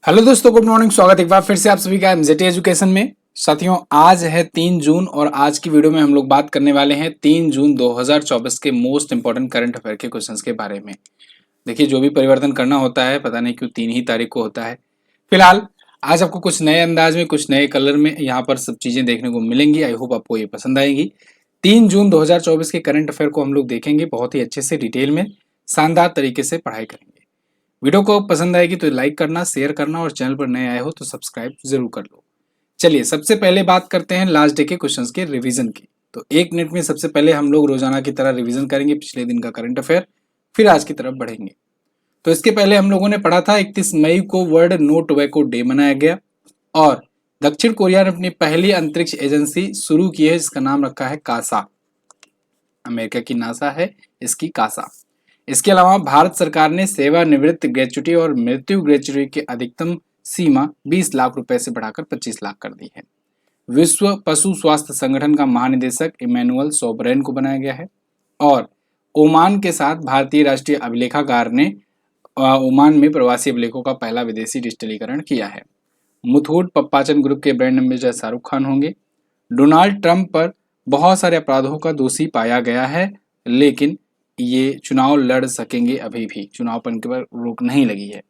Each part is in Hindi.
हेलो दोस्तों, गुड मॉर्निंग। स्वागत एक बार फिर से आप सभी का एमजेटी एजुकेशन में। साथियों, आज है 3 जून और आज की वीडियो में हम लोग बात करने वाले हैं 3 जून 2024 के मोस्ट इंपोर्टेंट करंट अफेयर के क्वेश्चंस के बारे में। देखिए, जो भी परिवर्तन करना होता है, पता नहीं क्यों 3 ही तारीख को होता है। फिलहाल आज आपको कुछ नए अंदाज में, कुछ नए कलर में यहाँ पर सब चीजें देखने को मिलेंगी। आई होप आपको ये पसंद आएगी। 3 जून 2024 के करंट अफेयर को हम लोग देखेंगे बहुत ही अच्छे से, डिटेल में, शानदार तरीके से पढ़ाई करेंगे। वीडियो को पसंद आएगी तो लाइक करना, शेयर करना और चैनल पर नए आए हो तो सब्सक्राइब जरूर कर लो। चलिए, सबसे पहले बात करते हैं लास्ट डे के क्वेश्चंस के रिवीजन की। तो 1 मिनट में सबसे पहले हम लोग रोजाना की तरह रिवीजन करेंगे पिछले दिन का करंट अफेयर, फिर आज की तरफ बढ़ेंगे। तो इसके पहले हम लोगों ने पढ़ा था 31 मई को वर्ल्ड नो टोबैको डे मनाया गया और दक्षिण कोरिया ने अपनी पहली अंतरिक्ष एजेंसी शुरू की है जिसका नाम रखा है कासा। अमेरिका की नासा है, इसकी कासा। इसके अलावा भारत सरकार ने सेवानिवृत्त ग्रेच्युटी और मृत्यु ग्रेच्युटी की अधिकतम सीमा 20 लाख रुपए से बढ़ाकर 25 लाख कर दी है। विश्व पशु स्वास्थ्य संगठन का महानिदेशक इमैनुअल सोबरेन को बनाया गया है और ओमान के साथ भारतीय राष्ट्रीय अभिलेखागार ने ओमान में प्रवासी अभिलेखों का पहला विदेशी डिजिटलीकरण किया है। मुथूट पप्पाचन ग्रुप के ब्रांड एम्बेसडर शाहरुख खान होंगे। डोनाल्ड ट्रंप पर बहुत सारे अपराधों का दोषी पाया गया है, लेकिन ये चुनाव लड़ सकेंगे। अभी भी चुनाव पर इनके पर रोक नहीं लगी है।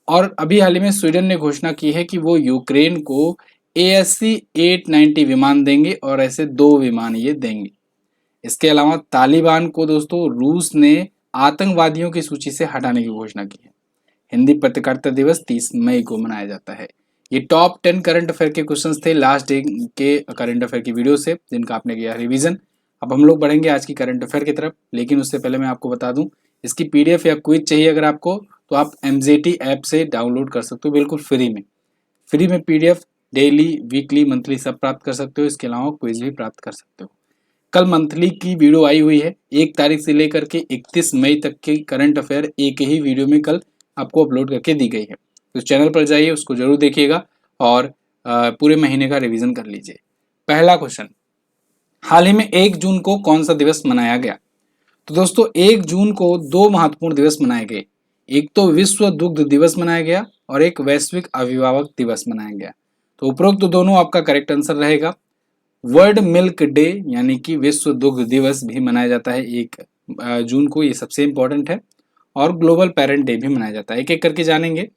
और अभी हाल ही में स्वीडन ने घोषणा की है कि वो यूक्रेन को ASC 890 विमान देंगे और ऐसे 2 विमान ये देंगे। इसके अलावा तालिबान को दोस्तों रूस ने आतंकवादियों की सूची से हटाने की घोषणा की है। हिंदी पत्रकारिता दिवस 30 मई को मनाया जाता है। ये टॉप 10 करंट अफेयर के क्वेश्चंस थे लास्ट डे के करंट अफेयर की वीडियो से, जिनका आपने किया रिवीजन। अब हम लोग बढ़ेंगे आज की करंट अफेयर की तरफ, लेकिन उससे पहले मैं आपको बता दूं, इसकी PDF या क्विज चाहिए अगर आपको, तो आप MJT ऐप से डाउनलोड कर सकते हो बिल्कुल फ्री में। फ्री में PDF डेली, वीकली, मंथली सब प्राप्त कर सकते हो। इसके अलावा क्विज भी प्राप्त कर सकते हो। कल मंथली की वीडियो आई हुई है, 1 तारीख से लेकर के 31 मई तक के करंट अफेयर एक ही वीडियो में कल आपको अपलोड करके दी गई है। तो चैनल पर जाइए, उसको जरूर देखिएगा और पूरे महीने का रिवीजन कर लीजिए। पहला क्वेश्चन, हाल ही में 1 जून को कौन सा दिवस मनाया गया? तो दोस्तों 1 जून को 2 महत्वपूर्ण दिवस मनाए गए। एक तो विश्व दुग्ध दिवस मनाया गया और एक वैश्विक अभिभावक दिवस मनाया गया। तो उपरोक्त तो दोनों आपका करेक्ट आंसर रहेगा। वर्ल्ड मिल्क डे यानी कि विश्व दुग्ध दिवस भी मनाया जाता है 1 जून को, ये सबसे इंपॉर्टेंट है। और ग्लोबल पेरेंट डे भी मनाया जाता है। एक एक करके जानेंगे।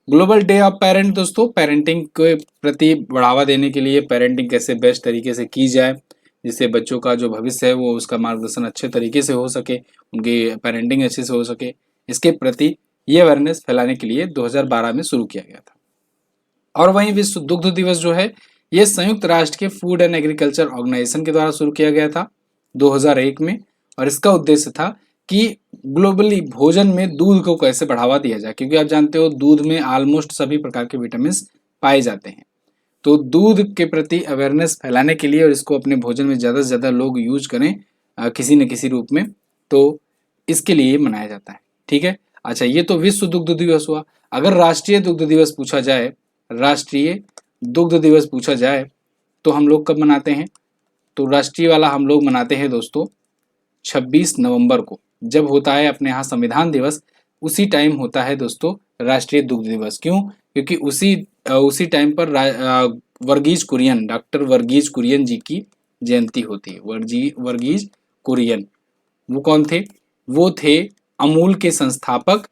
ग्लोबल डे ऑफ पेरेंट दोस्तों पेरेंटिंग के प्रति बढ़ावा देने के लिए, पेरेंटिंग कैसे बेस्ट तरीके से की जाए जिससे बच्चों का जो भविष्य है वो उसका मार्गदर्शन अच्छे तरीके से हो सके, उनकी पेरेंटिंग अच्छे से हो सके, इसके प्रति ये अवेयरनेस फैलाने के लिए 2012 में शुरू किया गया था। और वहीं विश्व दुग्ध दिवस जो है ये संयुक्त राष्ट्र के फूड एंड एग्रीकल्चर ऑर्गेनाइजेशन के द्वारा शुरू किया गया था 2001 में। और इसका उद्देश्य था कि ग्लोबली भोजन में दूध को कैसे बढ़ावा दिया जाए, क्योंकि आप जानते हो दूध में ऑलमोस्ट सभी प्रकार के विटामिन पाए जाते हैं। तो दूध के प्रति अवेयरनेस फैलाने के लिए और इसको अपने भोजन में ज़्यादा से ज़्यादा लोग यूज करें किसी न किसी रूप में, तो इसके लिए मनाया जाता है। ठीक है, अच्छा, ये तो विश्व दुग्ध दिवस हुआ। अगर राष्ट्रीय दुग्ध दिवस पूछा जाए, राष्ट्रीय दुग्ध दिवस पूछा जाए तो हम लोग कब मनाते हैं? तो राष्ट्रीय वाला हम लोग मनाते हैं दोस्तों 26 नवंबर को, जब होता है अपने यहाँ संविधान दिवस, उसी टाइम होता है दोस्तों राष्ट्रीय दुग्ध दिवस। क्यों? क्योंकि उसी टाइम पर वर्गीज कुरियन, डॉक्टर वर्गीज कुरियन जी की जयंती होती है। वर्गीज कुरियन वो कौन थे? वो थे अमूल के संस्थापक,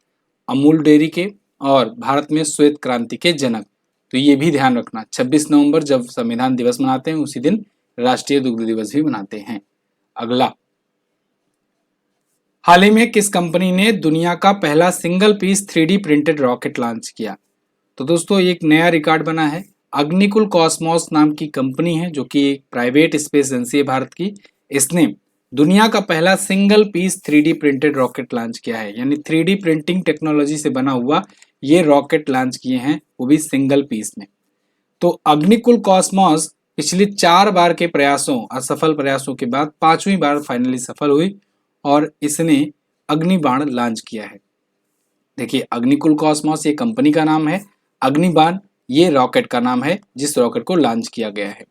अमूल डेयरी के, और भारत में श्वेत क्रांति के जनक। तो ये भी ध्यान रखना, 26 नवंबर जब संविधान दिवस मनाते हैं उसी दिन राष्ट्रीय दुग्ध दिवस भी मनाते हैं। अगला, हाल ही में किस कंपनी ने दुनिया का पहला single piece 3D printed rocket launch किया? तो दोस्तों एक नया रिकॉर्ड बना है। अग्निकुल कॉस्मोस नाम की कंपनी है जो कि एक प्राइवेट स्पेस एजेंसी है भारत की। इसने दुनिया का पहला single piece 3D printed rocket launch किया है, यानी 3D प्रिंटिंग टेक्नोलॉजी से बना हुआ ये रॉकेट लॉन्च किए हैं, वो भी सिंगल पीस में। तो अग्निकुल कॉस्मोस पिछले 4 बार के प्रयासों, असफल प्रयासों के बाद 5वीं बार फाइनली सफल हुई और इसने अग्निबाण लॉन्च किया है। देखिए, अग्निकुल कॉस्मोस ये कंपनी का नाम है, अग्निबाण ये रॉकेट का नाम है जिस रॉकेट को लॉन्च किया गया है।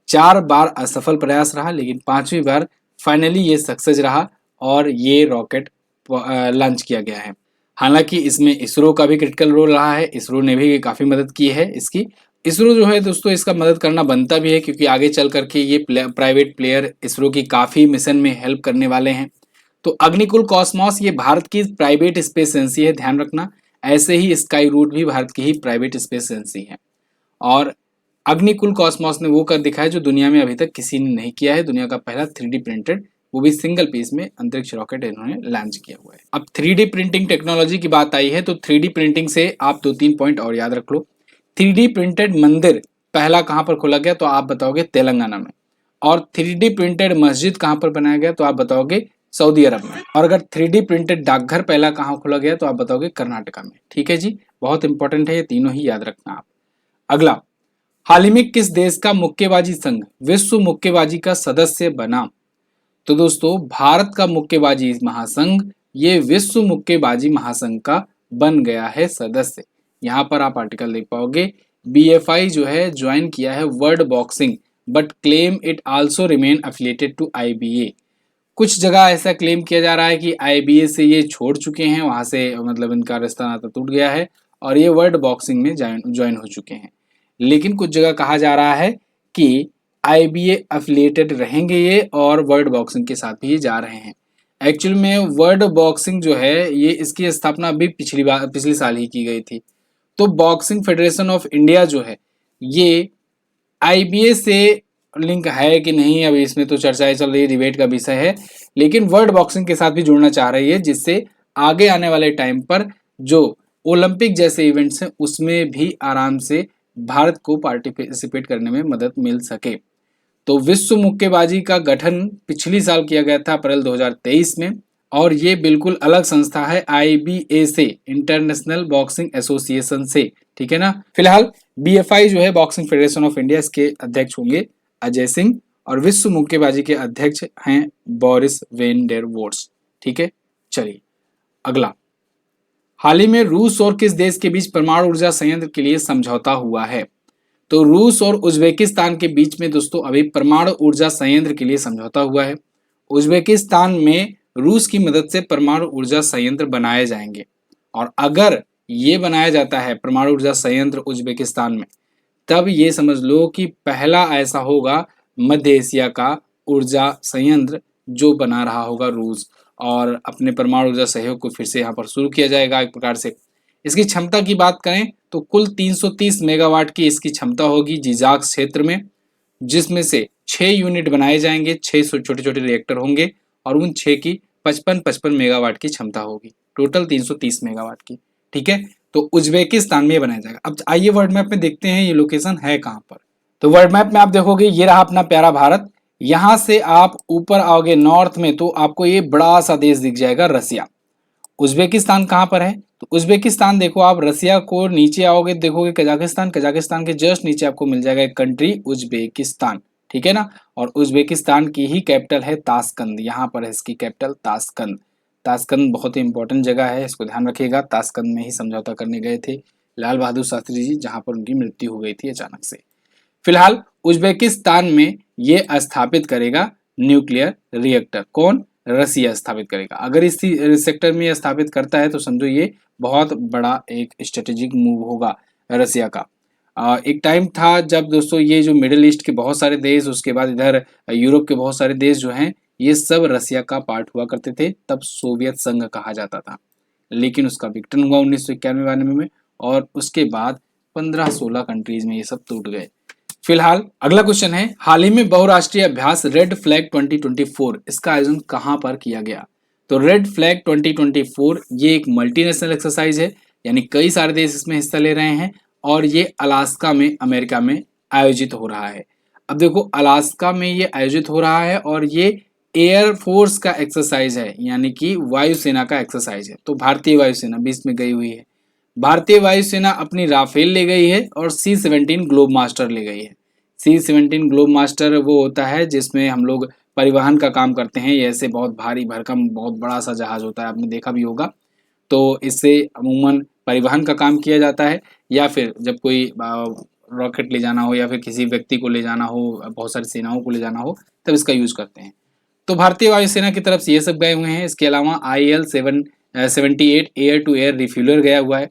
4 बार असफल प्रयास रहा, लेकिन 5वीं बार फाइनली ये सक्सेस रहा और ये रॉकेट लॉन्च किया गया है। हालांकि इसमें इसरो का भी क्रिटिकल रोल रहा है, इसरो ने भी काफ़ी मदद की है इसकी। इसरो जो है दोस्तों इसका मदद करना बनता भी है, क्योंकि आगे चल करके ये प्राइवेट प्लेयर इसरो की काफ़ी मिशन में हेल्प करने वाले हैं। तो अग्निकुल कॉस्मॉस ये भारत की प्राइवेट स्पेस एजेंसी है, ध्यान रखना। ऐसे ही स्काई रूट भी भारत की ही प्राइवेट स्पेस एजेंसी है। और अग्निकुल कॉस्मॉस ने वो कर दिखाया जो दुनिया में अभी तक किसी ने नहीं किया है। दुनिया का पहला 3D प्रिंटेड, वो भी सिंगल पीस में अंतरिक्ष रॉकेट इन्होंने लॉन्च किया हुआ है। अब 3D प्रिंटिंग टेक्नोलॉजी की बात आई है तो 3D प्रिंटिंग से आप 2-3 पॉइंट और याद रख लो। 3D प्रिंटेड मंदिर पहला कहाँ पर खोला गया तो आप बताओगे तेलंगाना में। और 3D प्रिंटेड मस्जिद कहाँ पर बनाया गया तो आप बताओगे सऊदी अरब में। और अगर 3D प्रिंटेड डाकघर पहला कहाँ खोला गया तो आप बताओगे कर्नाटका में। ठीक है जी, बहुत इंपॉर्टेंट है, ये तीनों ही याद रखना आप। अगला, हाल ही में किस देश का मुक्केबाजी संघ विश्व मुक्केबाजी का सदस्य बना? तो दोस्तों भारत का मुक्केबाजी महासंघ ये विश्व मुक्केबाजी महासंघ का बन गया है सदस्य। यहाँ पर आप आर्टिकल देख पाओगे, BFI जो है ज्वाइन किया है World Boxing but claim it also remain affiliated to IBA। कुछ जगह ऐसा क्लेम किया जा रहा है कि IBA से ये छोड़ चुके हैं, वहां से मतलब इनका रिश्ता नाता टूट गया है और ये वर्ल्ड बॉक्सिंग में ज्वाइन हो चुके हैं। लेकिन कुछ जगह कहा जा रहा है कि IBA एफिलिएटेड रहेंगे ये और वर्ल्ड बॉक्सिंग के साथ भी ये जा रहे हैं। एक्चुअल में वर्ल्ड बॉक्सिंग जो है ये इसकी स्थापना अभी पिछली साल ही की गई थी। तो बॉक्सिंग फेडरेशन ऑफ इंडिया जो है ये IBA से लिंक है कि नहीं, अभी इसमें तो चर्चाएं चल रही है, डिबेट का विषय है। लेकिन वर्ल्ड बॉक्सिंग के साथ भी जुड़ना चाह रही है, जिससे आगे आने वाले टाइम पर जो ओलंपिक जैसे इवेंट्स हैं उसमें भी आराम से भारत को पार्टिसिपेट करने में मदद मिल सके। तो विश्व मुक्केबाजी का गठन पिछली साल किया गया था अप्रैल 2023 में और ये बिल्कुल अलग संस्था है IBA से, इंटरनेशनल बॉक्सिंग एसोसिएशन से। ठीक है ना। फिलहाल BFI जो है बॉक्सिंग फेडरेशन ऑफ इंडिया, इसके अध्यक्ष होंगे अजय सिंह और विश्व मुक्केबाजी के अध्यक्ष हैं बोरिस वेन डेर वोर्स। ठीक है, चलिए अगला, हाल ही में रूस और किस देश के बीच परमाणु ऊर्जा संयंत्र के लिए समझौता हुआ है? तो रूस और उज्बेकिस्तान के बीच में दोस्तों अभी परमाणु ऊर्जा संयंत्र के लिए समझौता हुआ है। उज्बेकिस्तान में रूस की मदद से परमाणु ऊर्जा संयंत्र बनाए जाएंगे और अगर ये बनाया जाता है परमाणु ऊर्जा संयंत्र उज्बेकिस्तान में, तब ये समझ लो कि पहला ऐसा होगा मध्य एशिया का ऊर्जा संयंत्र जो बना रहा होगा रूस, और अपने परमाणु ऊर्जा सहयोग को फिर से यहाँ पर शुरू किया जाएगा एक प्रकार से। इसकी क्षमता की बात करें तो कुल 330 मेगावाट की इसकी क्षमता होगी जिजाक क्षेत्र में, जिसमें से 6 यूनिट बनाए जाएंगे, 6 छोटे छोटे रिएक्टर होंगे और उन 6 की 55-55 मेगावाट की क्षमता होगी, टोटल 330 मेगावाट की। ठीक है, तो उज्बेकिस्तान में बनाया जाएगा। अब आइए वर्ल्ड मैप में देखते हैं ये लोकेशन है कहाँ पर। तो वर्ल्ड मैप में आप देखोगे ये रहा अपना प्यारा भारत। यहां से आप ऊपर आओगे नॉर्थ में तो आपको ये बड़ा सा देश दिख जाएगा रसिया। उज्बेकिस्तान कहाँ पर है तो उज्बेकिस्तान देखो आप, रसिया को नीचे आओगे देखोगे कजाकिस्तान, कजाकिस्तान के जस्ट नीचे आपको मिल जाएगा एक कंट्री उज्बेकिस्तान। ठीक है ना। और उज्बेकिस्तान की ही कैपिटल है ताशकंद, यहाँ पर है इसकी कैपिटल ताशकंद। ताशकंद बहुत ही इंपॉर्टेंट जगह है, इसको ध्यान रखिएगा। ताशकंद में ही समझौता करने गए थे लाल बहादुर शास्त्री जी, जहां पर उनकी मृत्यु हो गई थी अचानक से। फिलहाल उज्बेकिस्तान में ये स्थापित करेगा न्यूक्लियर रिएक्टर, कौन? रसिया स्थापित करेगा। अगर इस सेक्टर में स्थापित करता है तो समझो ये बहुत बड़ा एक स्ट्रेटेजिक मूव होगा रसिया का। एक टाइम था जब दोस्तों ये जो मिडिल ईस्ट के बहुत सारे देश, उसके बाद इधर यूरोप के बहुत सारे देश जो हैं ये सब रसिया का पार्ट हुआ करते थे, तब सोवियत संघ कहा जाता था। लेकिन उसका विघटन हुआ 1991-92 में और उसके बाद 15-16 कंट्रीज में ये सब टूट गए। फिलहाल अगला क्वेश्चन है, हाल ही में बहुराष्ट्रीय अभ्यास रेड फ्लैग 2024 इसका आयोजन कहां पर किया गया? तो रेड फ्लैग 2024 ये एक मल्टीनेशनल एक्सरसाइज है, यानी कई सारे देश इसमें हिस्सा ले रहे हैं और ये अलास्का में अमेरिका में आयोजित हो रहा है। अब देखो अलास्का में ये आयोजित हो रहा है और ये एयर फोर्स का एक्सरसाइज है, यानी कि वायुसेना का एक्सरसाइज है। तो भारतीय वायुसेना भी इसमें गई हुई है। भारतीय वायुसेना अपनी राफेल ले गई है और C-17 ग्लोब मास्टर ले गई है। C-17 ग्लोब मास्टर वो होता है जिसमें हम लोग परिवहन का काम करते हैं, ऐसे बहुत भारी भरकम बहुत बड़ा सा जहाज होता है, आपने देखा भी होगा। तो इससे अमूमन परिवहन का काम किया जाता है, या फिर जब कोई रॉकेट ले जाना हो या फिर किसी व्यक्ति को ले जाना हो, बहुत सारी सेनाओं को ले जाना हो, तब इसका यूज करते हैं। तो भारतीय वायुसेना की तरफ से ये सब गए हुए हैं। इसके अलावा IL-7 78 air to air refueller गया हुआ है।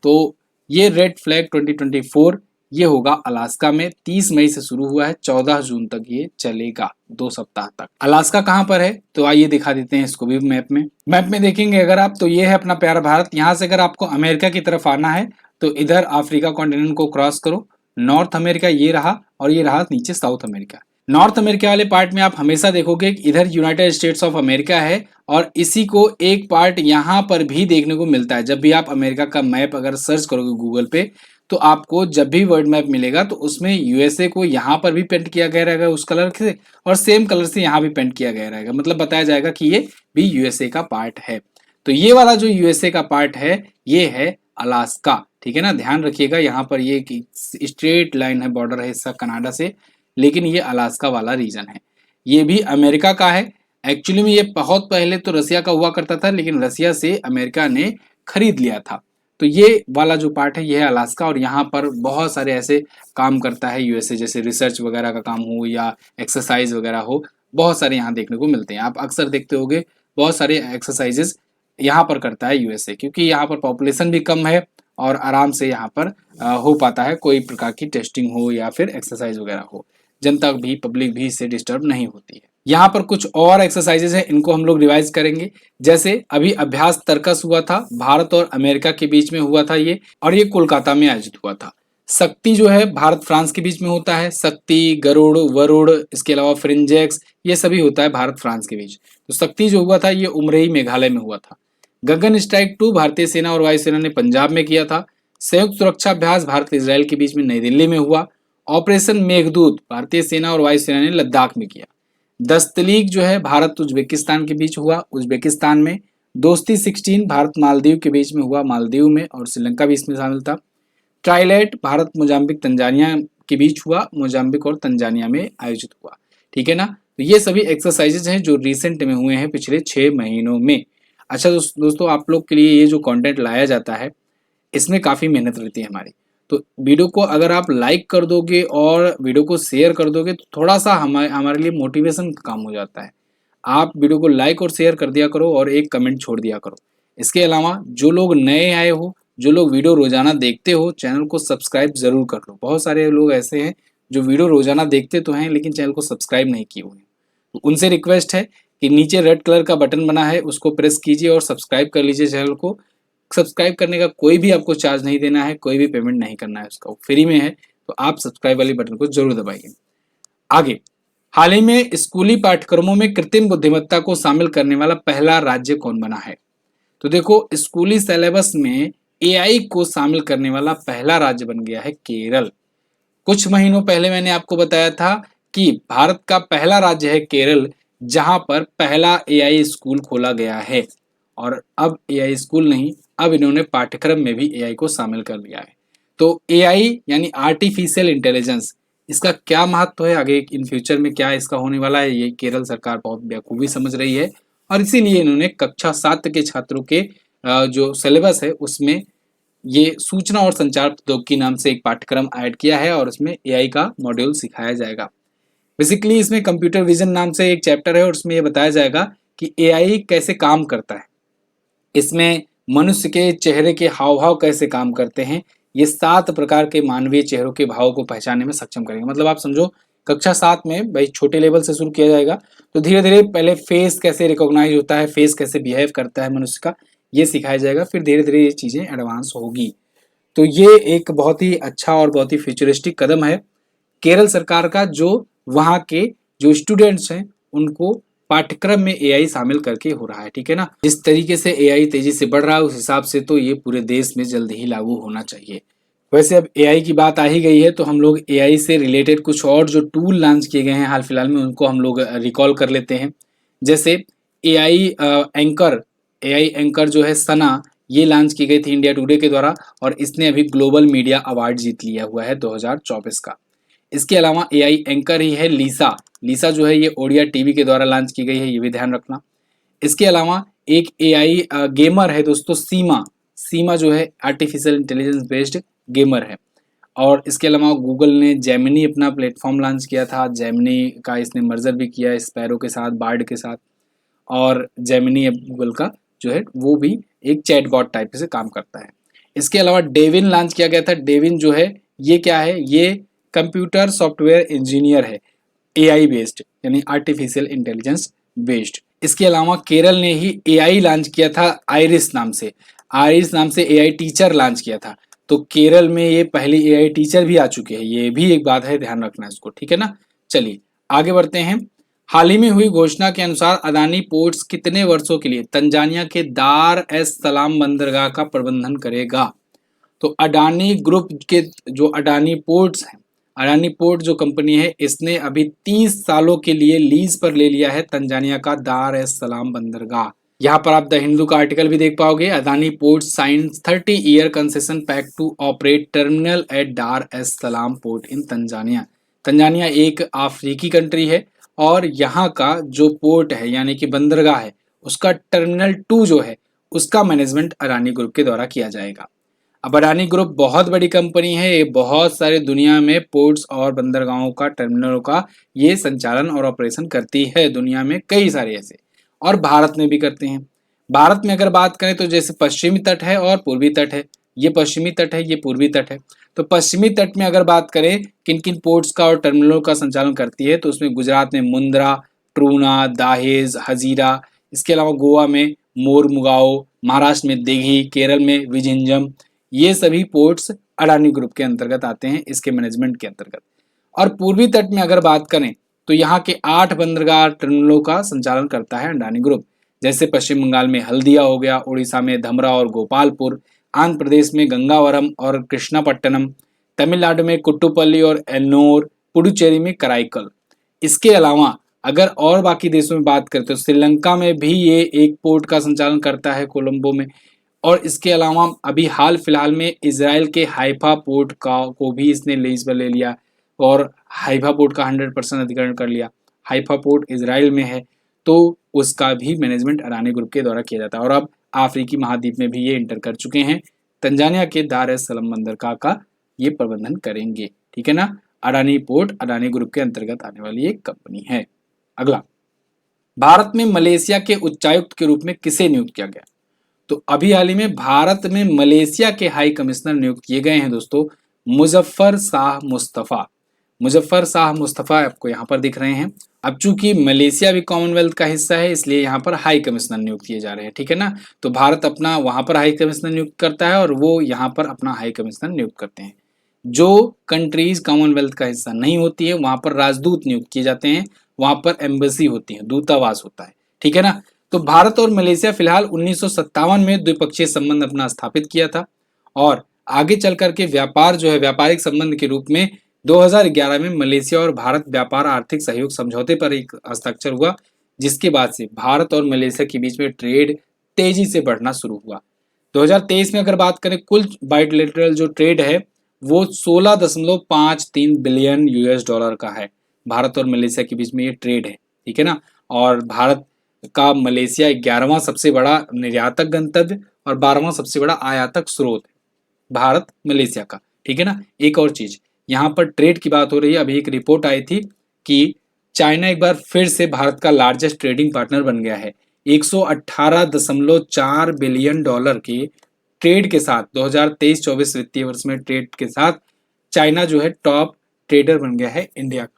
तो ये रेड फ्लैग 2024 ये होगा अलास्का में। 30 मई से शुरू हुआ है, 14 जून तक ये चलेगा, 2 सप्ताह तक। अलास्का कहाँ पर है तो आइए दिखा देते हैं इसको भी मैप में देखेंगे अगर आप, तो ये है अपना प्यारा भारत। यहाँ से अगर आपको अमेरिका की तरफ आना है तो इधर अफ्रीका कॉन्टिनेंट को क्रॉस करो, नॉर्थ अमेरिका ये रहा, और ये रहा नीचे साउथ अमेरिका। नॉर्थ अमेरिका वाले पार्ट में आप हमेशा देखोगे कि इधर यूनाइटेड स्टेट्स ऑफ अमेरिका है, और इसी को एक पार्ट यहाँ पर भी देखने को मिलता है। जब भी आप अमेरिका का मैप अगर सर्च करोगे गूगल पे, तो आपको जब भी वर्ल्ड मैप मिलेगा तो उसमें यूएसए को यहाँ पर भी पेंट किया गया रहेगा उस कलर से, और सेम कलर से यहाँ भी पेंट किया गया रहेगा, मतलब बताया जाएगा कि ये भी यूएसए का पार्ट है। तो ये वाला जो यूएसए का पार्ट है ये है अलास्का, ठीक है ना। ध्यान रखिएगा यहाँ पर ये स्ट्रेट लाइन है, बॉर्डर है इसका कनाडा से, लेकिन ये अलास्का वाला रीजन है, ये भी अमेरिका का है। एक्चुअली में ये बहुत पहले तो रसिया का हुआ करता था, लेकिन रसिया से अमेरिका ने खरीद लिया था। तो ये वाला जो पार्ट है ये है अलास्का, और यहाँ पर बहुत सारे ऐसे काम करता है यूएसए, जैसे रिसर्च वगैरह का काम हो या एक्सरसाइज वगैरह हो, बहुत सारे यहाँ देखने को मिलते हैं। आप अक्सर देखते होंगे बहुत सारे एक्सरसाइजेस यहाँ पर करता है यूएसए, क्योंकि यहाँ पर पॉपुलेशन भी कम है और आराम से यहाँ पर हो पाता है, कोई प्रकार की टेस्टिंग हो या फिर एक्सरसाइज वगैरह हो, जनता भी पब्लिक भी इससे डिस्टर्ब नहीं होती है। यहाँ पर कुछ और एक्सरसाइजेज हैं, इनको हम लोग रिवाइज करेंगे। जैसे अभी अभ्यास तर्कस हुआ था, भारत और अमेरिका के बीच में हुआ था ये, और ये कोलकाता में आयोजित हुआ था। शक्ति जो है भारत फ्रांस के बीच में होता है, शक्ति, गरुड़, वरुड़, इसके अलावा फ्रिंजेक्स, ये सभी होता है भारत फ्रांस के बीच। तो शक्ति जो हुआ था ये उमरही मेघालय में हुआ था। गगन स्ट्राइक 2 भारतीय सेना और वायुसेना ने पंजाब में किया था। संयुक्त सुरक्षा अभ्यास भारत इजराइल के बीच में नई दिल्ली में हुआ। ऑपरेशन मेघदूत भारतीय सेना और वायुसेना ने लद्दाख में किया। दस्तलीग जो है भारत उज्बेकिस्तान के बीच हुआ, उज्बेकिस्तान में। दोस्ती 16 भारत मालदीव के बीच में हुआ, मालदीव में, और श्रीलंका भी इसमें शामिल था। ट्राइलेट भारत मोजाम्बिक तंजानिया के बीच हुआ, मोजाम्बिक और तंजानिया में आयोजित हुआ, ठीक है ना। तो ये सभी एक्सरसाइजेज हैं जो रिसेंट में हुए हैं पिछले 6 महीनों में। अच्छा दोस्तों, आप लोग के लिए ये जो कंटेंट लाया जाता है इसमें काफ़ी मेहनत रहती है हमारी। तो वीडियो को अगर आप लाइक कर दोगे और वीडियो को शेयर कर दोगे तो थोड़ा सा हमारे लिए मोटिवेशन का काम हो जाता है। आप वीडियो को लाइक और शेयर कर दिया करो और एक कमेंट छोड़ दिया करो। इसके अलावा जो लोग नए आए हो, जो लोग वीडियो रोजाना देखते हो, चैनल को सब्सक्राइब जरूर कर लो। बहुत सारे लोग ऐसे हैं जो वीडियो रोजाना देखते तो हैं लेकिन चैनल को सब्सक्राइब नहीं किए हुए हैं। तो उनसे रिक्वेस्ट है कि नीचे रेड कलर का बटन बना है उसको प्रेस कीजिए और सब्सक्राइब कर लीजिए चैनल को। सब्सक्राइब करने का कोई भी आपको चार्ज नहीं देना है, कोई भी पेमेंट नहीं करना है, उसका फ्री में है। तो आप सब्सक्राइब वाली बटन को जरूर दबाइए। आगे, हाल ही में स्कूली पाठ्यक्रमों में कृत्रिम बुद्धिमत्ता को शामिल करने वाला पहला राज्य कौन बना है? तो देखो, स्कूली सिलेबस में एआई को शामिल करने वाला पहला राज्य बन गया है केरल। कुछ महीनों पहले मैंने आपको बताया था कि भारत का पहला राज्य है केरल, जहां पर पहला एआई स्कूल खोला गया है। और अब एआई स्कूल नहीं, अब इन्होंने पाठ्यक्रम में भी एआई को शामिल कर लिया है। तो एआई यानी आर्टिफिशियल इंटेलिजेंस, इसका क्या महत्व है आगे इन फ्यूचर में, क्या इसका होने वाला है, ये केरल सरकार बहुत बेखूबी समझ रही है। और इसीलिए इन्होंने कक्षा 7 के छात्रों के जो सिलेबस है उसमें ये सूचना और संचार प्रौद्योगिकी नाम से एक पाठ्यक्रम ऐड किया है, और उसमें एआई का मॉड्यूल सिखाया जाएगा। बेसिकली इसमें कंप्यूटर विजन नाम से एक चैप्टर है और उसमें ये बताया जाएगा कि एआई कैसे काम करता है, इसमें मनुष्य के चेहरे के हाव भाव कैसे काम करते हैं, ये 7 प्रकार के मानवीय चेहरों के भाव को पहचानने में सक्षम करेंगे। मतलब आप समझो कक्षा 7 में भाई छोटे लेवल से शुरू किया जाएगा, तो धीरे धीरे पहले फेस कैसे रिकॉग्नाइज होता है, फेस कैसे बिहेव करता है मनुष्य का, ये सिखाया जाएगा। फिर धीरे धीरे ये चीजें एडवांस होगी। तो ये एक बहुत ही अच्छा और बहुत ही फ्यूचरिस्टिक कदम है केरल सरकार का, जो वहाँ के जो स्टूडेंट्स हैं उनको पाठ्यक्रम में एआई शामिल करके हो रहा है, ठीक है ना। जिस तरीके से एआई तेजी से बढ़ रहा है उस हिसाब से तो ये पूरे देश में जल्द ही लागू होना चाहिए। वैसे अब एआई की बात आ ही गई है तो हम लोग एआई से रिलेटेड कुछ और जो टूल लॉन्च किए गए हैं हाल फिलहाल में उनको हम लोग रिकॉल कर लेते हैं। जैसे एआई एंकर, एआई एंकर जो है सना, ये लॉन्च की गई थी इंडिया टुडे के द्वारा, और इसने अभी ग्लोबल मीडिया अवार्ड जीत लिया हुआ है 2024 का। इसके अलावा एआई एंकर ही है लीसा, लीसा जो है ये ओडिया टीवी के द्वारा लॉन्च की गई है, ये भी ध्यान रखना। इसके अलावा एक एआई गेमर है दोस्तों, सीमा, सीमा जो है आर्टिफिशियल इंटेलिजेंस बेस्ड गेमर है। और इसके अलावा गूगल ने जेमिनी अपना प्लेटफॉर्म लॉन्च किया था, जेमिनी का इसने मर्जर भी किया है स्पैरो के साथ, बार्ड के साथ, और जेमिनी अब गूगल का जो है वो भी एक चैटबॉट टाइप से काम करता है। इसके अलावा डेविन लॉन्च किया गया था। डेविन जो है ये क्या है, ये कंप्यूटर सॉफ्टवेयर इंजीनियर है, एआई बेस्ड यानी आर्टिफिशियल इंटेलिजेंस बेस्ड। इसके अलावा केरल ने ही एआई लॉन्च किया था आइरिस नाम से। आइरिस नाम से एआई टीचर लॉन्च किया था। तो केरल में ये पहले एआई टीचर भी आ चुके हैं, ये भी एक बात है, ध्यान रखना इसको, ठीक है ना। चलिए आगे बढ़ते हैं। हाल ही में हुई घोषणा के अनुसार अदानी पोर्ट्स कितने वर्षों के लिए तंजानिया के दार एस सलाम बंदरगाह का प्रबंधन करेगा। तो अडानी ग्रुप के जो अडानी पोर्ट्स हैं, अडानी पोर्ट जो कंपनी है, इसने अभी 30 सालों के लिए लीज पर ले लिया है तंजानिया का दार एस सलाम बंदरगाह। यहाँ पर आप द हिंदू का आर्टिकल भी देख पाओगे। Adani port signs 30-year concession pact to operate terminal at Dar es Salaam port in Tanzania. Tanzania एक अफ्रीकी कंट्री है और यहाँ का जो पोर्ट है यानी कि बंदरगाह है, उसका टर्मिनल 2 जो है उसका मैनेजमेंट अडानी ग्रुप के द्वारा किया जाएगा। अब अडानी ग्रुप बहुत बड़ी कंपनी है, ये बहुत सारे दुनिया में पोर्ट्स और बंदरगाहों का, टर्मिनलों का ये संचालन और ऑपरेशन करती है, दुनिया में कई सारे ऐसे, और भारत में भी करते हैं। भारत में अगर बात करें तो जैसे पश्चिमी तट है और पूर्वी तट है, ये पश्चिमी तट है, ये पूर्वी तट है। तो पश्चिमी तट में अगर बात करें किन किन पोर्ट्स का और टर्मिनलों का संचालन करती है, तो उसमें गुजरात में मुंद्रा, ट्रूना, दाहेज, हजीरा, इसके अलावा गोवा में मोरमुगाओ, महाराष्ट्र में दिघी, केरल में विझिंजम, ये सभी पोर्ट्स अडानी ग्रुप के अंतर्गत आते हैं, इसके मैनेजमेंट के अंतर्गत। और पूर्वी तट में अगर बात करें तो यहाँ के 8 बंदरगाह टर्मिनलों का संचालन करता है अडानी ग्रुप। जैसे पश्चिम बंगाल में हल्दिया हो गया, उड़ीसा में धमरा और गोपालपुर, आंध्र प्रदेश में गंगावरम और कृष्णापट्टनम, तमिलनाडु में कुट्टुपल्ली और एन्नोर, पुडुचेरी में कराईकल। इसके अलावा अगर और बाकी देशों में बात करते तो श्रीलंका में भी ये एक पोर्ट का संचालन करता है, कोलंबो में। और इसके अलावा अभी हाल फिलहाल में इजराइल के हाइफा पोर्ट को भी इसने लीज पर ले लिया और हाइफा पोर्ट का 100% अधिग्रहण कर लिया। हाइफा पोर्ट इजराइल में है, तो उसका भी मैनेजमेंट अडानी ग्रुप के द्वारा किया जाता है। और अब अफ्रीकी महाद्वीप में भी ये एंटर कर चुके हैं, तंजानिया के दार एस सलाम बंदरगाह का ये प्रबंधन करेंगे, ठीक है ना। अडानी पोर्ट अडानी ग्रुप के अंतर्गत आने वाली एक कंपनी है। अगला, भारत में मलेशिया के उच्चायुक्त के रूप में किसे नियुक्त किया गया। तो अभी हाल ही में भारत में मलेशिया के हाई कमिश्नर नियुक्त किए गए हैं दोस्तों, मुजफ्फर शाह मुस्तफा। मुजफ्फर शाह मुस्तफा आपको यहाँ पर दिख रहे हैं। अब चूंकि मलेशिया भी कॉमनवेल्थ का हिस्सा है, इसलिए यहाँ पर हाई कमिश्नर नियुक्त किए जा रहे हैं, ठीक है ना। तो भारत अपना वहां पर हाई कमिश्नर नियुक्त करता है और वो यहाँ पर अपना हाई कमिश्नर नियुक्त करते हैं। जो कंट्रीज कॉमनवेल्थ का हिस्सा नहीं होती है वहां पर राजदूत नियुक्त किए जाते हैं, वहां पर एम्बेसी होती है, दूतावास होता है, ठीक है ना। तो भारत और मलेशिया फिलहाल 1957 में द्विपक्षीय संबंध अपना स्थापित किया था और आगे चल करके व्यापार जो है व्यापारिक संबंध के रूप में 2011 में मलेशिया और भारत व्यापार आर्थिक सहयोग समझौते पर एक हस्ताक्षर हुआ, जिसके बाद से भारत और मलेशिया के बीच में ट्रेड तेजी से बढ़ना शुरू हुआ। 2023 में अगर बात करें कुल बाइलेटरल जो ट्रेड है वो 16.53 बिलियन यूएस डॉलर का है। भारत और मलेशिया के बीच में ये ट्रेड है, ठीक है ना। और भारत का मलेशिया 11वां सबसे बड़ा निर्यातक गंतव्य और 12वां सबसे बड़ा आयातक स्रोत है भारत मलेशिया का, ठीक है ना। एक और चीज यहाँ पर ट्रेड की बात हो रही है, अभी एक रिपोर्ट आई थी कि चाइना एक बार फिर से भारत का लार्जेस्ट ट्रेडिंग पार्टनर बन गया है। 118.4 बिलियन डॉलर के ट्रेड के साथ 2023-24 वित्तीय वर्ष में ट्रेड के साथ चाइना जो है टॉप ट्रेडर बन गया है इंडिया का।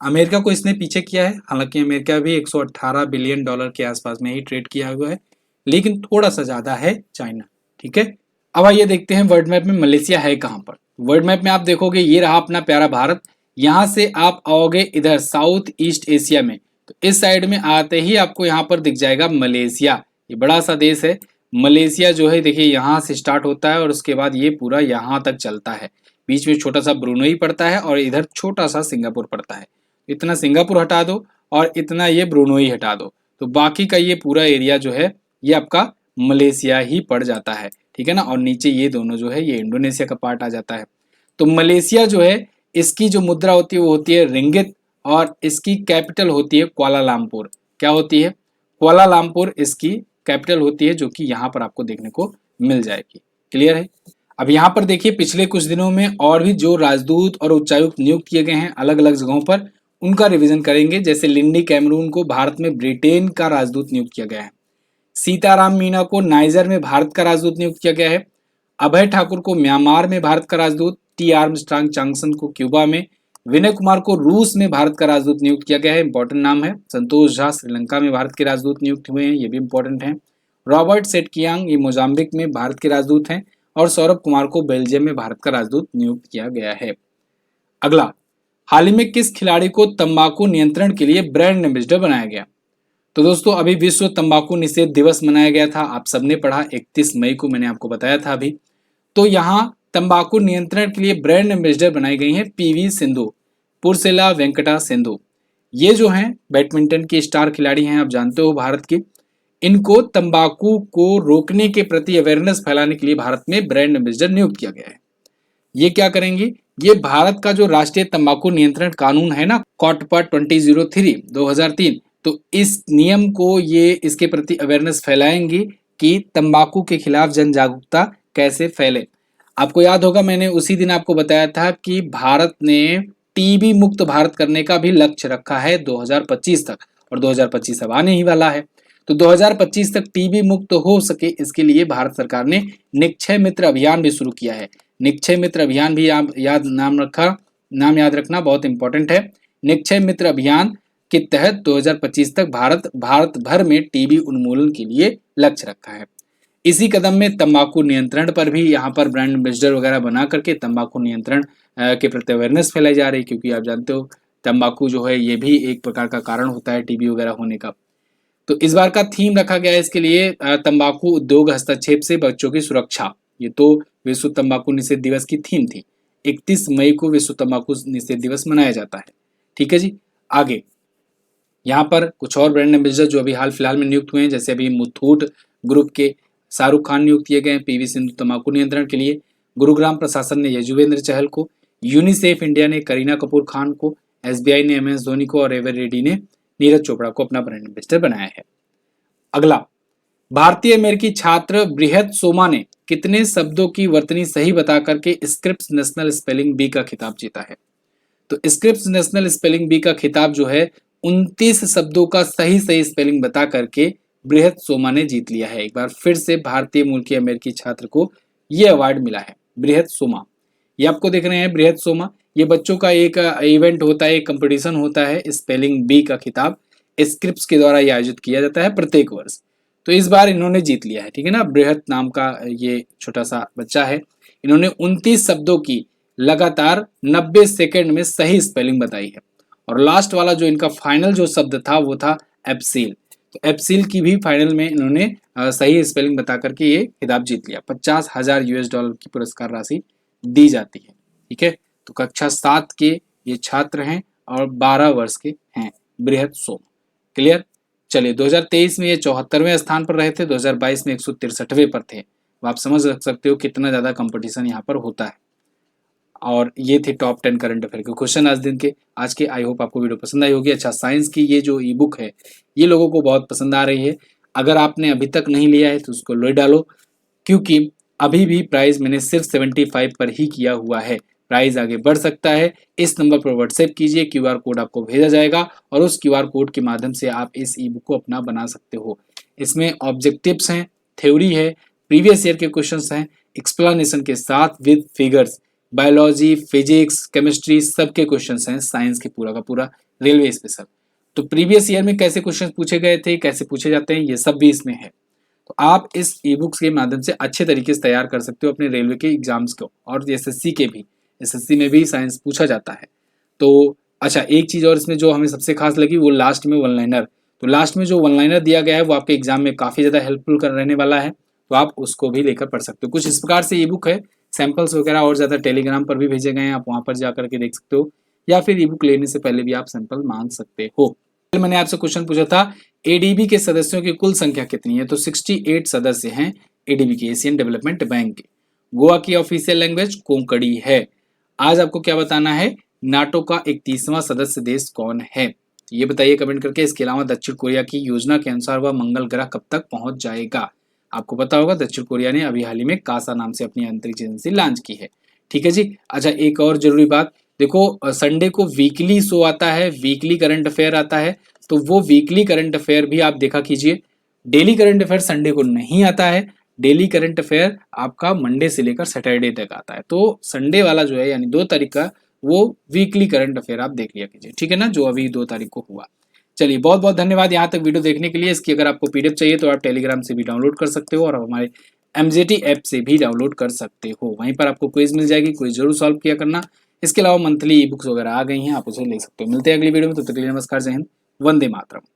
अमेरिका को इसने पीछे किया है, हालांकि अमेरिका भी 118 बिलियन डॉलर के आसपास में ही ट्रेड किया हुआ है, लेकिन थोड़ा सा ज्यादा है चाइना, ठीक है। अब आइए देखते हैं वर्ल्ड मैप में मलेशिया है कहाँ पर। वर्ल्ड मैप में आप देखोगे ये रहा अपना प्यारा भारत, यहाँ से आप आओगे इधर साउथ ईस्ट एशिया में, तो इस साइड में आते ही आपको यहाँ पर दिख जाएगा मलेशिया। ये बड़ा सा देश है मलेशिया जो है, देखिए यहाँ से स्टार्ट होता है और उसके बाद ये पूरा यहाँ तक चलता है। बीच में छोटा सा ब्रुनई पड़ता है और इधर छोटा सा सिंगापुर पड़ता है। इतना सिंगापुर हटा दो और इतना ये ब्रुनई हटा दो, तो बाकी का ये पूरा एरिया जो है ये आपका मलेशिया ही पड़ जाता है, ठीक है ना। और नीचे ये दोनों जो है ये इंडोनेशिया का पार्ट आ जाता है। तो मलेशिया जो है इसकी जो मुद्रा होती है वो होती है रिंगित और इसकी कैपिटल होती है कुआलालंपुर। क्या होती है? कुआलालंपुर इसकी कैपिटल होती है, जो कि यहाँ पर आपको देखने को मिल जाएगी। क्लियर है? अब यहाँ पर देखिए पिछले कुछ दिनों में और भी जो राजदूत और उच्चायुक्त नियुक्त किए गए हैं अलग अलग जगहों पर, उनका रिवीजन करेंगे। जैसे लिंडी कैमरून को भारत में ब्रिटेन का राजदूत नियुक्त किया गया है। सीताराम मीणा को नाइजर में भारत का राजदूत नियुक्त किया गया है। अभय ठाकुर को म्यांमार में भारत का राजदूत, टी आर्मस्ट्रांग चांगसन को क्यूबा में, विनय कुमार को रूस में भारत का राजदूत नियुक्त किया गया है, इंपॉर्टेंट नाम है। संतोष झा श्रीलंका में भारत के राजदूत नियुक्त हुए हैं, ये भी इंपॉर्टेंट है। रॉबर्ट सेटकियांग ये मोजाम्बिक में भारत के राजदूत हैं, और सौरभ कुमार को बेल्जियम में भारत का राजदूत नियुक्त किया गया है। अगला, हाल ही में किस खिलाड़ी को तंबाकू नियंत्रण के लिए ब्रांड एम्बेसडर बनाया गया? तो दोस्तों अभी विश्व तंबाकू निषेध दिवस मनाया गया था, आप सबने पढ़ा 31 मई को, मैंने आपको बताया था अभी। तो यहाँ तंबाकू नियंत्रण के लिए ब्रांड एम्बेसडर बनाई गई हैं पीवी सिंधु, पुरसेला वेंकटा सिंधु। ये जो हैं बैडमिंटन की स्टार खिलाड़ी हैं, आप जानते हो भारत की। इनको तंबाकू को रोकने के प्रति अवेयरनेस फैलाने के लिए भारत में ब्रांड एम्बेसडर नियुक्त किया गया है। ये क्या करेंगी? ये भारत का जो राष्ट्रीय तंबाकू नियंत्रण कानून है ना, कॉटपा 2003 2003, तो इस नियम को ये इसके प्रति अवेयरनेस फैलाएंगी कि तंबाकू के खिलाफ जन जागरूकता कैसे फैले। आपको याद होगा मैंने उसी दिन आपको बताया था कि भारत ने टीबी मुक्त भारत करने का भी लक्ष्य रखा है 2025 तक, और 2025 अब आने ही वाला है। तो 2025 तक टीबी मुक्त हो सके इसके लिए भारत सरकार ने निक्षय मित्र अभियान भी शुरू किया है। निक्षय मित्र अभियान भी नाम याद रखना बहुत इंपॉर्टेंट है। निक्षय मित्र अभियान के तहत 2025 तक भारत भर में टीबी उन्मूलन के लिए लक्ष्य रखा है। इसी कदम में तंबाकू नियंत्रण पर भी यहाँ पर ब्रांड एम्बेसडर वगैरह बना करके तंबाकू नियंत्रण के प्रति अवेयरनेस फैलाई जा रही है, क्योंकि आप जानते हो तंबाकू जो है ये भी एक प्रकार का कारण होता है टीबी वगैरह होने का। तो इस बार का थीम रखा गया है इसके लिए तंबाकू उद्योग हस्तक्षेप से बच्चों की सुरक्षा। ये तो विश्व तंबाकू निषेध दिवस की थीम थी। 31 मई को विश्व तंबाकू निषेध दिवस मनाया जाता है। ठीक है जी। आगे यहाँ पर कुछ और ब्रांड एम्बेसडर जो अभी हाल फिलहाल में नियुक्त हुए हैं, जैसे अभी मुथूट ग्रुप के शाहरुख खान नियुक्त किए गए हैं पीवी सिंधु तंबाकू नियंत्रण के लिए। गुरुग्राम प्रशासन ने यजुवेंद्र चहल को, यूनिसेफ इंडिया ने करीना कपूर खान को, एसबीआई ने एमएस धोनी को, और एवर रेड्डी ने नीरज चोपड़ा को अपना ब्रांड एम्बेसडर बनाया है। अगला, भारतीय अमेरिकी छात्र बृहत सोमा ने कितने शब्दों की वर्तनी सही बता करके स्क्रिप्स नेशनल स्पेलिंग बी का खिताब जीता है? तो स्क्रिप्स नेशनल स्पेलिंग बी का खिताब जो है 29 शब्दों का सही स्पेलिंग बता करके बृहत सोमा ने जीत लिया है। एक बार फिर से भारतीय मूल के अमेरिकी छात्र को यह अवार्ड मिला है, बृहत सोमा। ये आपको देख रहे हैं बृहत सोमा, ये बच्चों का एक इवेंट होता है, एक कंपटीशन होता है स्पेलिंग बी का खिताब स्क्रिप्स के द्वारा ये आयोजित किया जाता है प्रत्येक वर्ष। तो इस बार इन्होंने जीत लिया है, ठीक है ना। बृहत नाम का ये छोटा सा बच्चा है, इन्होंने 29 शब्दों की लगातार 90 सेकंड में सही स्पेलिंग बताई है। और लास्ट वाला जो इनका फाइनल जो शब्द था वो था एप्सिल। तो एप्सिल की भी फाइनल में इन्होंने सही स्पेलिंग बता करके ये खिताब जीत लिया। $50,000 की पुरस्कार राशि दी जाती है। ठीक है, तो कक्षा 7 के ये छात्र हैं और 12 वर्ष के हैं, बृहत सोम। क्लियर। चलिए, 2023 में ये 74वें स्थान पर रहे थे, 2022 में 163वें पर थे। तो आप समझ सकते हो कितना ज्यादा कंपटीशन यहाँ पर होता है। और ये थे टॉप 10 करंट अफेयर के क्वेश्चन आज के। आई होप आपको वीडियो पसंद आई होगी। अच्छा, साइंस की ये जो ई बुक है ये लोगों को बहुत पसंद आ रही है। अगर आपने अभी तक नहीं लिया है तो उसको ले डालो, क्योंकि अभी भी प्राइस मैंने सिर्फ 75 पर ही किया हुआ है। प्राइस आगे बढ़ सकता है। इस नंबर पर व्हाट्सएप कीजिए, क्यूआर कोड आपको भेजा जाएगा और उस क्यूआर कोड के माध्यम से आप इस ई बुक को अपना बना सकते हो। इसमें ऑब्जेक्टिव्स हैं, थ्योरी है, प्रीवियस ईयर के क्वेश्चंस हैं, एक्सप्लेनेशन के साथ with figures, biology, physics, chemistry सबके क्वेश्चंस हैं, साइंस के पूरा का पूरा, रेलवे स्पेशल। तो प्रीवियस ईयर में कैसे क्वेश्चन पूछे गए थे, कैसे पूछे जाते हैं, ये सब भी इसमें है। तो आप इस ई बुक्स के माध्यम से अच्छे तरीके से तैयार कर सकते हो अपने रेलवे के एग्जाम्स को, और एसएससी के भी। एसएससी में भी साइंस पूछा जाता है। तो अच्छा, एक चीज और इसमें जो हमें सबसे खास लगी वो लास्ट में वन लाइनर। तो लास्ट में जो वन लाइनर दिया गया है वो आपके एग्जाम में काफी ज्यादा हेल्पफुल कर रहने वाला है, तो आप उसको भी लेकर पढ़ सकते हो। कुछ इस प्रकार से ई बुक है, सैंपल्स वगैरह और ज्यादा टेलीग्राम पर भी भेजे गए हैं, आप वहां पर जाकर के देख सकते हो, या फिर ई बुक लेने से पहले भी आप सैंपल मांग सकते हो। मैंने आपसे क्वेश्चन पूछा था एडीबी के सदस्यों की कुल संख्या कितनी है? तो 68 सदस्य हैं एडीबी के, एशियन डेवलपमेंट बैंक के। गोवा की ऑफिशियल लैंग्वेज कोंकणी है। आज आपको क्या बताना है, नाटो का 31वां सदस्य देश कौन है? तो ये बताइए कमेंट करके। इसके अलावा दक्षिण कोरिया की योजना के अनुसार वह मंगल ग्रह कब तक पहुंच जाएगा? आपको पता होगा दक्षिण कोरिया ने अभी हाल ही में कासा नाम से अपनी अंतरिक्ष एजेंसी लॉन्च की है। ठीक है जी। अच्छा, एक और जरूरी बात, देखो संडे को वीकली शो आता है, वीकली करंट अफेयर आता है, तो वो वीकली करंट अफेयर भी आप देखा कीजिए। डेली करंट अफेयर संडे को नहीं आता है, डेली करंट अफेयर आपका मंडे से लेकर सैटरडे तक आता है। तो संडे वाला जो है यानी 2 तारीख का वो वीकली करंट अफेयर आप देख लिया कीजिए, ठीक है ना, जो अभी 2 तारीख को हुआ। चलिए बहुत बहुत धन्यवाद यहाँ तक वीडियो देखने के लिए। इसकी अगर आपको पीडीएफ चाहिए तो आप टेलीग्राम से भी डाउनलोड कर सकते हो और हमारे एमजेटी ऐप से भी डाउनलोड कर सकते हो। वहीं पर आपको क्विज मिल जाएगी, क्विज जरूर सॉल्व किया करना। इसके अलावा मंथली ई बुक्स वगैरह आ गई हैं, आप उसे ले सकते हो। मिलते हैं अगली वीडियो में, तब तक के लिए नमस्कार, जय हिंद, वंदे मातरम।